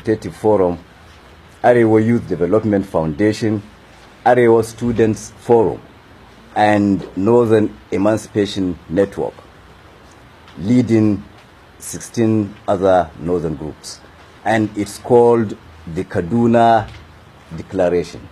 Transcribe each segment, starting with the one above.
Consultative Forum, IBO Youth Development Foundation, IBO Students Forum, and Northern Emancipation Network, leading 16 other northern groups. And it's called the Kaduna Declaration.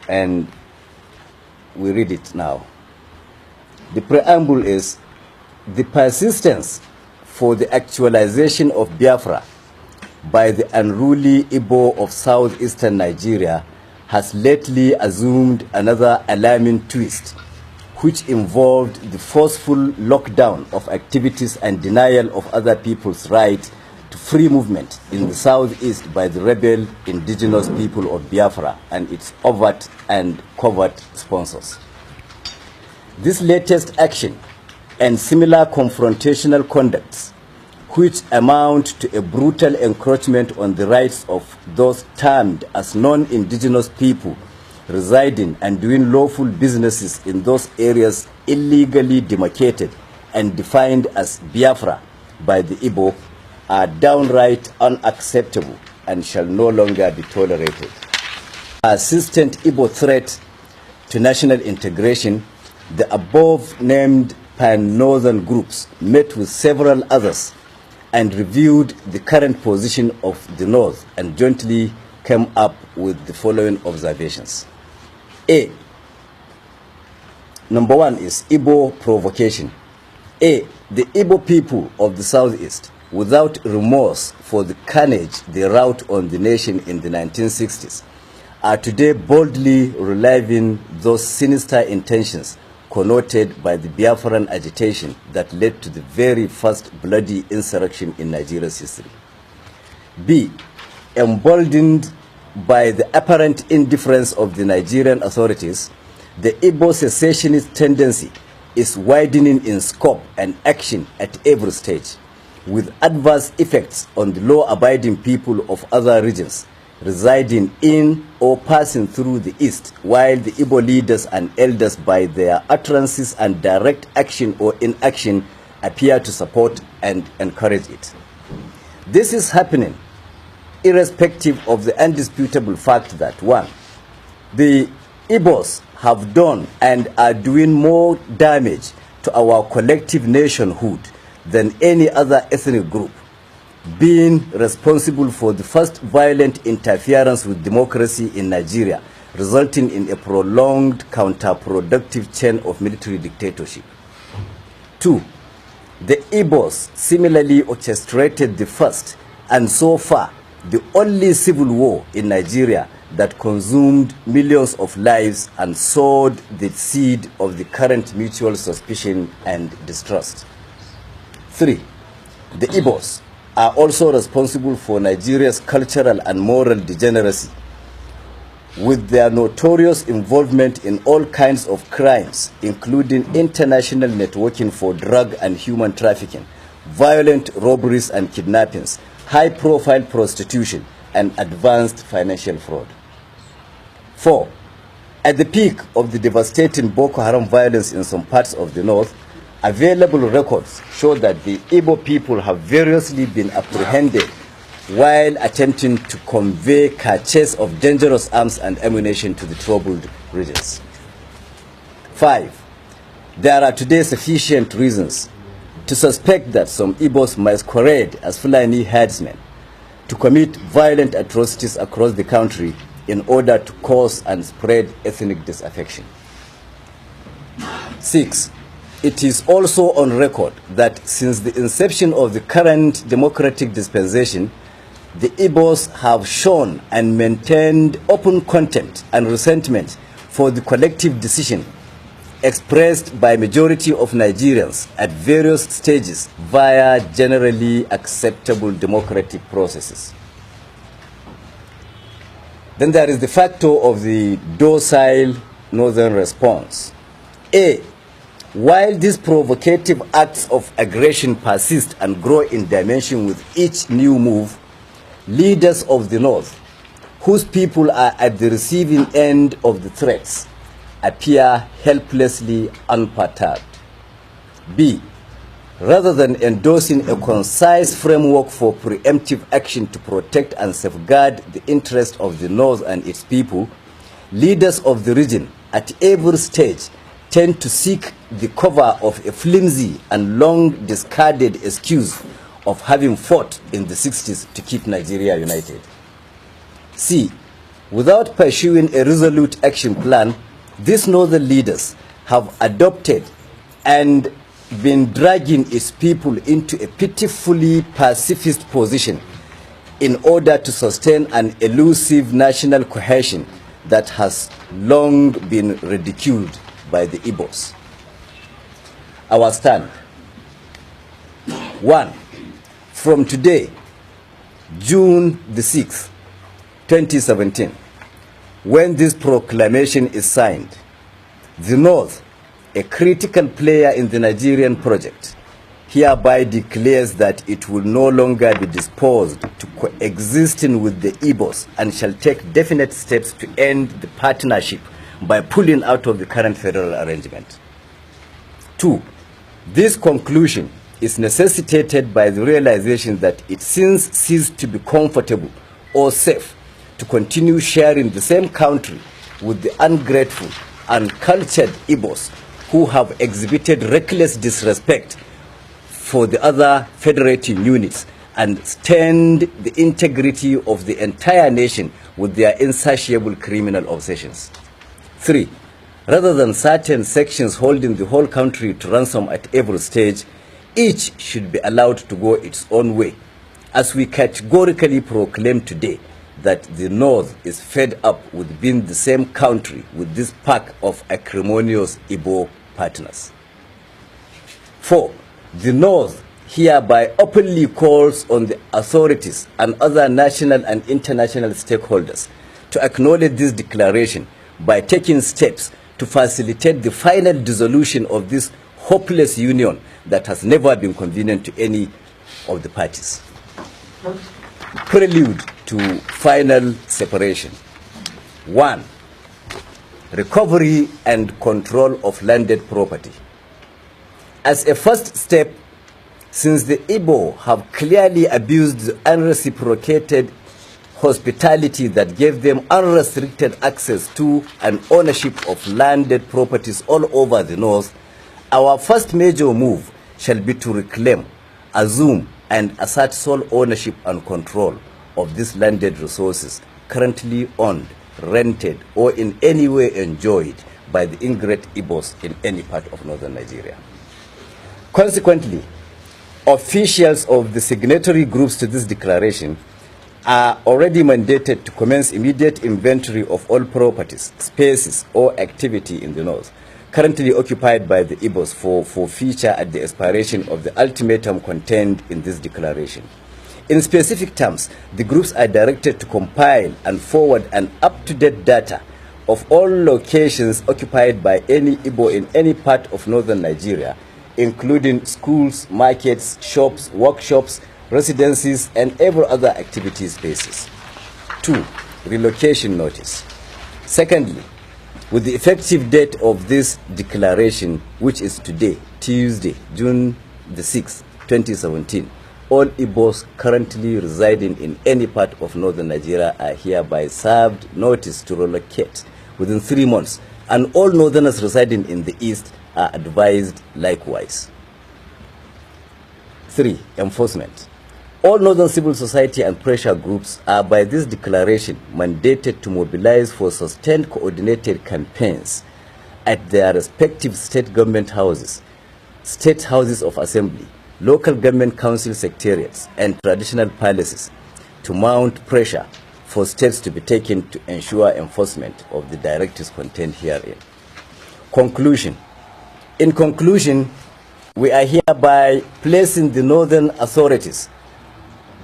And we read it now. The preamble is: the persistence for the actualization of Biafra by the unruly IBO of southeastern Nigeria has lately assumed another alarming twist, which involved the forceful lockdown of activities and denial of other people's right to free movement in the southeast by the rebel indigenous people of Biafra and its overt and covert sponsors. This latest action and similar confrontational conducts, which amount to a brutal encroachment on the rights of those termed as non-indigenous people residing and doing lawful businesses in those areas illegally demarcated and defined as Biafra by the IBO, are downright unacceptable and shall no longer be tolerated. Persistent IBO threat to national integration, the above-named pan-northern groups met with several others and reviewed the current position of the North and jointly came up with the following observations. A. Number one is IBO provocation. A. The IBO people of the Southeast, without remorse for the carnage they wrought on the nation in the 1960s, are today boldly reliving those sinister intentions connoted by the Biafran agitation that led to the very first bloody insurrection in Nigeria's history. B. Emboldened by the apparent indifference of the Nigerian authorities, the IBO secessionist tendency is widening in scope and action at every stage, with adverse effects on the law-abiding people of other regions residing in or passing through the East, while the IBO leaders and elders, by their utterances and direct action or inaction, appear to support and encourage it. This is happening irrespective of the indisputable fact that, one, the IBOs have done and are doing more damage to our collective nationhood than any other ethnic group, being responsible for the first violent interference with democracy in Nigeria, resulting in a prolonged counterproductive chain of military dictatorship. Two, the IBOs similarly orchestrated the first and so far the only civil war in Nigeria that consumed millions of lives and sowed the seed of the current mutual suspicion and distrust. Three, the IBOs are also responsible for Nigeria's cultural and moral degeneracy, with their notorious involvement in all kinds of crimes, including international networking for drug and human trafficking, violent robberies and kidnappings, high-profile prostitution, and advanced financial fraud. 4. At the peak of the devastating Boko Haram violence in some parts of the north, available records show that the IBO people have variously been apprehended while attempting to convey caches of dangerous arms and ammunition to the troubled regions. 5. There are today sufficient reasons to suspect that some IBOs masquerade as Fulani herdsmen to commit violent atrocities across the country in order to cause and spread ethnic disaffection. 6. It is also on record that since the inception of the current democratic dispensation, the IBOs have shown and maintained open contempt and resentment for the collective decision expressed by majority of Nigerians at various stages via generally acceptable democratic processes. Then there is the factor of the docile northern response. A. While these provocative acts of aggression persist and grow in dimension with each new move, leaders of the North, whose people are at the receiving end of the threats, appear helplessly unperturbed. B. rather than endorsing a concise framework for preemptive action to protect and safeguard the interests of the North and its people, leaders of the region at every stage tend to seek the cover of a flimsy and long discarded excuse of having fought in the 60s to keep Nigeria united. C. Without pursuing a resolute action plan, these northern leaders have adopted and been dragging its people into a pitifully pacifist position in order to sustain an elusive national cohesion that has long been ridiculed by the IBOs. Our stand. 1. From today, June the 6th, 2017, when this proclamation is signed, the North, a critical player in the Nigerian project, hereby declares that it will no longer be disposed to coexisting with the IBOs and shall take definite steps to end the partnership by pulling out of the current federal arrangement. 2. This conclusion is necessitated by the realization that it since ceased to be comfortable or safe to continue sharing the same country with the ungrateful and cultured IBOs who have exhibited reckless disrespect for the other federating units and stained the integrity of the entire nation with their insatiable criminal obsessions. 3. Rather than certain sections holding the whole country to ransom at every stage, each should be allowed to go its own way, as we categorically proclaim today that the North is fed up with being the same country with this pack of acrimonious IBO partners. 4. The North hereby openly calls on the authorities and other national and international stakeholders to acknowledge this declaration by taking steps to facilitate the final dissolution of this hopeless union that has never been convenient to any of the parties. Prelude to final separation. 1. Recovery and control of landed property. As a first step, since the IBO have clearly abused the unreciprocated hospitality that gave them unrestricted access to and ownership of landed properties all over the North, our first major move shall be to reclaim, assume, and assert sole ownership and control of these landed resources currently owned, rented, or in any way enjoyed by the ingrate IBOs in any part of northern Nigeria. Consequently, officials of the signatory groups to this declaration are already mandated to commence immediate inventory of all properties, spaces, or activity in the North currently occupied by the IBOs for forfeiture at the expiration of the ultimatum contained in this declaration. In specific terms, the groups are directed to compile and forward an up-to-date data of all locations occupied by any IBO in any part of northern Nigeria, including schools, markets, shops, workshops, residencies, and every other activity spaces. 2. Relocation notice. Secondly, with the effective date of this declaration, which is today, Tuesday, June the 6th, 2017, all IBOs currently residing in any part of northern Nigeria are hereby served notice to relocate within 3 months, and all northerners residing in the east are advised likewise. 3. Enforcement. All northern civil society and pressure groups are by this declaration mandated to mobilize for sustained coordinated campaigns at their respective state government houses, state houses of assembly, local government council secretariats, and traditional palaces to mount pressure for steps to be taken to ensure enforcement of the directives contained herein. Conclusion. In conclusion, we are hereby placing the northern authorities,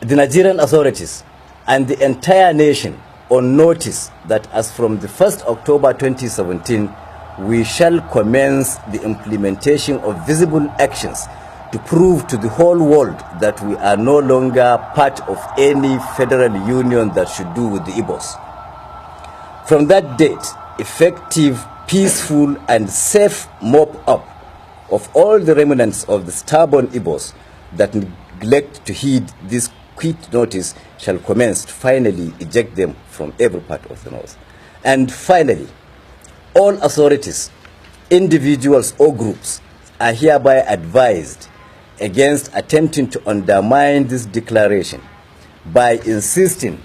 the Nigerian authorities, and the entire nation on notice that as from the 1st October 2017, we shall commence the implementation of visible actions to prove to the whole world that we are no longer part of any federal union that should do with the IBOs. From that date, effective, peaceful, and safe mop-up of all the remnants of the stubborn IBOs that neglect to heed this quit notice shall commence to finally eject them from every part of the north. And finally, all authorities, individuals or groups are hereby advised against attempting to undermine this declaration by insisting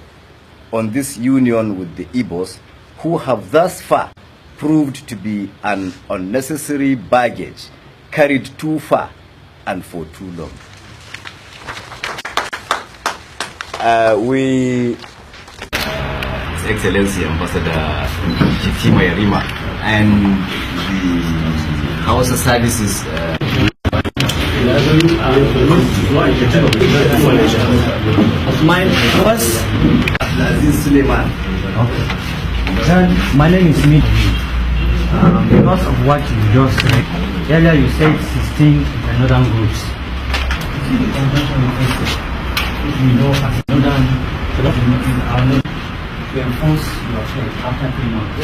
on this union with the IBOs, who have thus far proved to be an unnecessary baggage carried too far and for too long. His Excellency Ambassador Chitima Yarima and the Hausa services my first Suleiman. Okay. Then my name is Mid. Because of what you just said earlier, you said 16 northern groups. We know as northern to enforce your faith after 3 months.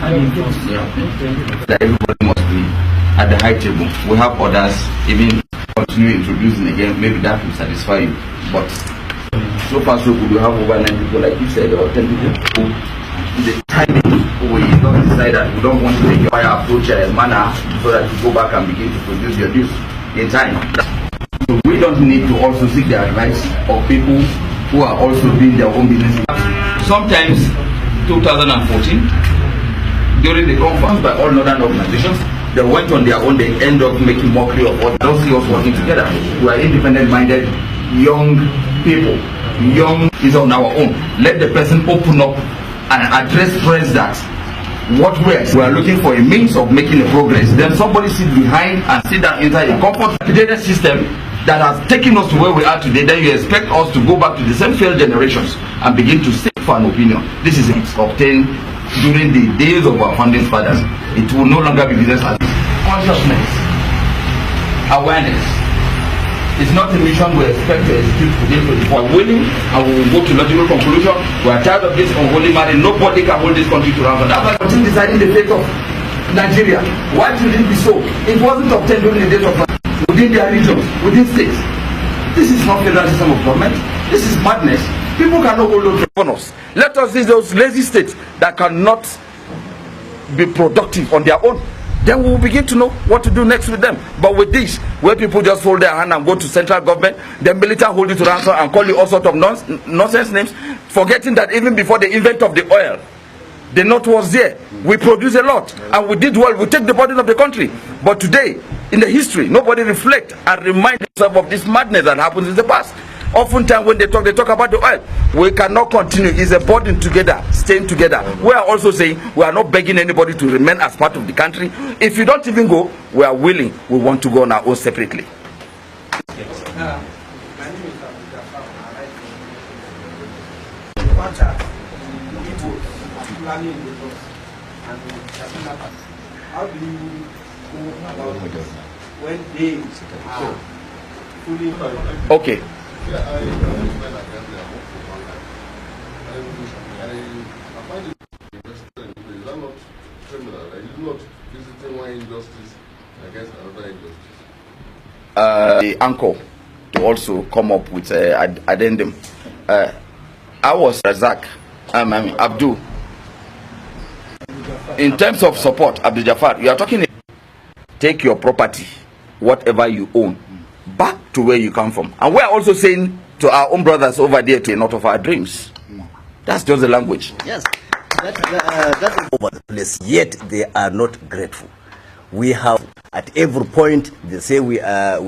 How do you enforce that everybody must be at the high table. We have others, even continue introducing again, maybe that will satisfy you. But so far so good, we have over 9 people, like you said, or 10 people. The timing, we don't decide that we don't want to take a higher approach manner so that you go back and begin to produce your news in time. So we don't need to also seek the advice of people who are also doing their own business. Sometimes, 2014, during the conference by all northern organizations, they went on their own, they end up making mockery of what don't see us working together. We are independent-minded, young people. Young is on our own. Let the person open up and address press that what we are looking for a means of making a progress. Then somebody sit behind and sit down inside a comfortable system that has taken us to where we are today. Then you expect us to go back to the same failed generations and begin to seek for an opinion. This is obtained during the days of our founding fathers. It will no longer be business as consciousness, awareness. It's not a mission we expect to execute today. We are willing and we will go to logical conclusion. We are tired of this unholy marriage. Nobody can hold this country to ransom. That's why we're deciding the fate of Nigeria. Why should it be so? It wasn't obtained during the days of within their regions, within states. This is not federal system of government. This is madness. People cannot hold on us. Let us see those lazy states that cannot be productive on their own. Then we will begin to know what to do next with them. But with this, where people just hold their hand and go to central government, then military hold you to ransom and call you all sorts of nonsense names, forgetting that even before the invent of the oil, the North was there. We produced a lot and we did well. We take the burden of the country. But today, in the history, nobody reflect and remind themselves of this madness that happened in the past. Oftentimes when they talk about the oil. We cannot continue. It's a burden together, staying together. We are also saying we are not begging anybody to remain as part of the country. If you don't even go, we are willing. We want to go on our own separately. How do you go about when they are fully Okay. Yeah, I find it interesting. Is that not criminal? Are you not visiting one injustice against another injustice? The uncle to also come up with an addendum. I was Razak, Abdul. In terms of support, Abdul Jafar, you are talking. Take your property, whatever you own, back to where you come from. And we are also saying to our own brothers over there to not of our dreams. That's just the language. Yes, that is over the place. Yet they are not grateful. We have at every point they say we are